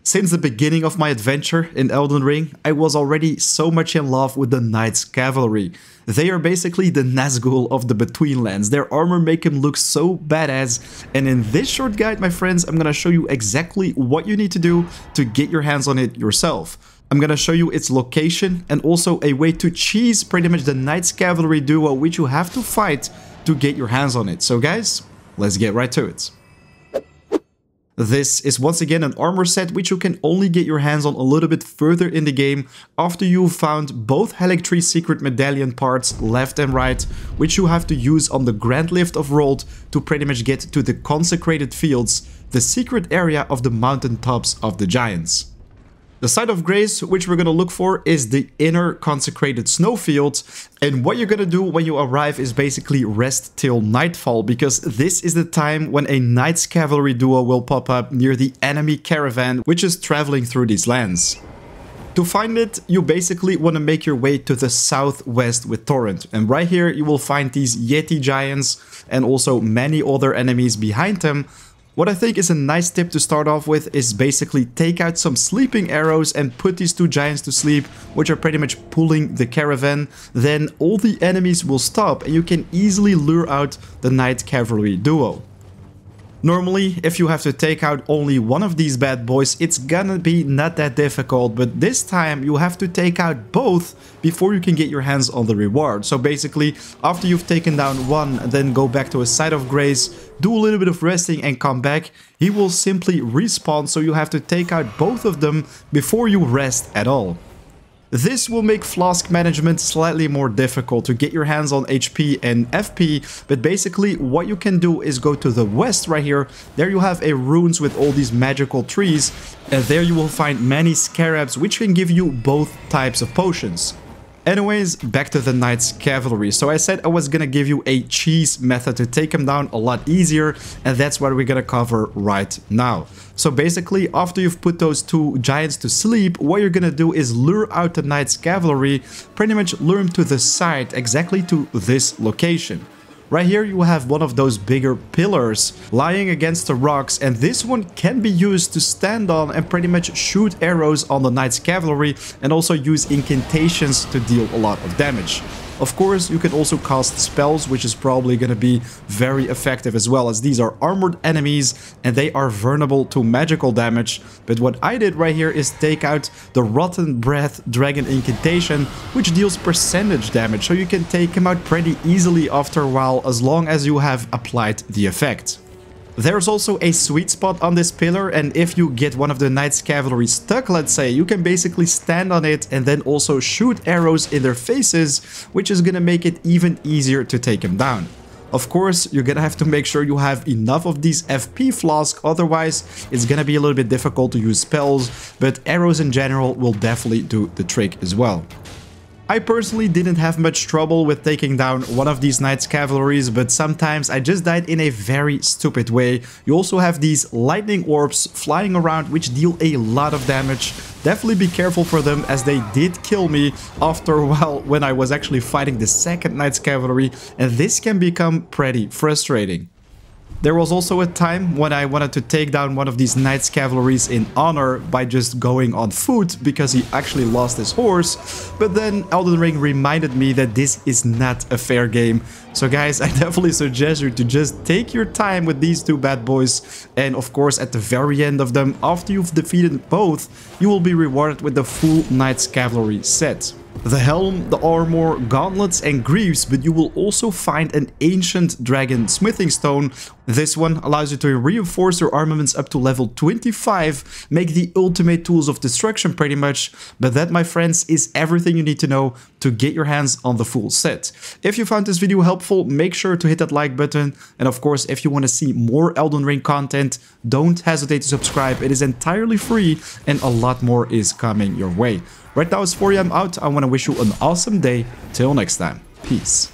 Since the beginning of my adventure in Elden Ring, I was already so much in love with the Knights Cavalry. They are basically the Nazgul of the Betweenlands. Their armor make him look so badass, and in this short guide, my friends, I'm gonna show you exactly what you need to do to get your hands on it yourself. I'm gonna show you its location and also a way to cheese pretty much the Knights Cavalry duo which you have to fight to get your hands on it. So guys, let's get right to it. This is once again an armor set which you can only get your hands on a little bit further in the game after you've found both Haligtree secret medallion parts left and right, which you have to use on the Grand Lift of Rold to pretty much get to the Concecrated Fields, the secret area of the Mountaintops of the Giants. The site of Greaves, which we're going to look for, is the inner consecrated snowfield, and what you're going to do when you arrive is basically rest till nightfall, because this is the time when a Knights Cavalry duo will pop up near the enemy caravan which is traveling through these lands. To find it, you basically want to make your way to the southwest with Torrent, and right here you will find these Yeti giants and also many other enemies behind them. What I think is a nice tip to start off with is basically take out some sleeping arrows and put these two giants to sleep, which are pretty much pulling the caravan. Then all the enemies will stop and you can easily lure out the Knight Cavalry duo. Normally, if you have to take out only one of these bad boys, it's gonna be not that difficult, but this time you have to take out both before you can get your hands on the reward. So basically, after you've taken down one, then go back to a site of grace, do a little bit of resting and come back, he will simply respawn, so you have to take out both of them before you rest at all. This will make flask management slightly more difficult to get your hands on HP and FP, but basically what you can do is go to the west right here. There you have a ruins with all these magical trees, and there you will find many scarabs which can give you both types of potions. Anyways, back to the Knights Cavalry. So I said I was gonna give you a cheese method to take them down a lot easier, and that's what we're gonna cover right now. So basically, after you've put those two giants to sleep, what you're gonna do is lure out the Knights Cavalry, pretty much lure them to the side, exactly to this location. Right here you have one of those bigger pillars lying against the rocks, and this one can be used to stand on and pretty much shoot arrows on the Knights Cavalry and also use incantations to deal a lot of damage. Of course, you can also cast spells, which is probably going to be very effective as well, as these are armored enemies and they are vulnerable to magical damage. But what I did right here is take out the Rotten Breath Dragon Incantation, which deals percentage damage, so you can take him out pretty easily after a while as long as you have applied the effect. There's also a sweet spot on this pillar, and if you get one of the Knights Cavalry stuck, let's say, you can basically stand on it and then also shoot arrows in their faces, which is gonna make it even easier to take them down. Of course, you're gonna have to make sure you have enough of these FP flasks, otherwise it's gonna be a little bit difficult to use spells, but arrows in general will definitely do the trick as well. I personally didn't have much trouble with taking down one of these Knights Cavalries, but sometimes I just died in a very stupid way. You also have these lightning orbs flying around which deal a lot of damage. Definitely be careful for them, as they did kill me after a while when I was actually fighting the second Knights Cavalry, and this can become pretty frustrating. There was also a time when I wanted to take down one of these Knights Cavalries in honor by just going on foot because he actually lost his horse, but then Elden Ring reminded me that this is not a fair game. So guys, I definitely suggest you to just take your time with these two bad boys, and of course at the very end of them, after you've defeated both, you will be rewarded with the full Knights Cavalry set. The helm, the armor, gauntlets and greaves, but you will also find an ancient dragon smithing stone. This one allows you to reinforce your armaments up to level 25, make the ultimate tools of destruction pretty much, but that, my friends, is everything you need to know to get your hands on the full set. If you found this video helpful, make sure to hit that like button, and of course if you want to see more Elden Ring content, don't hesitate to subscribe. It is entirely free and a lot more is coming your way. Right now it's 4 AM out. I want to wish you an awesome day. Till next time. Peace.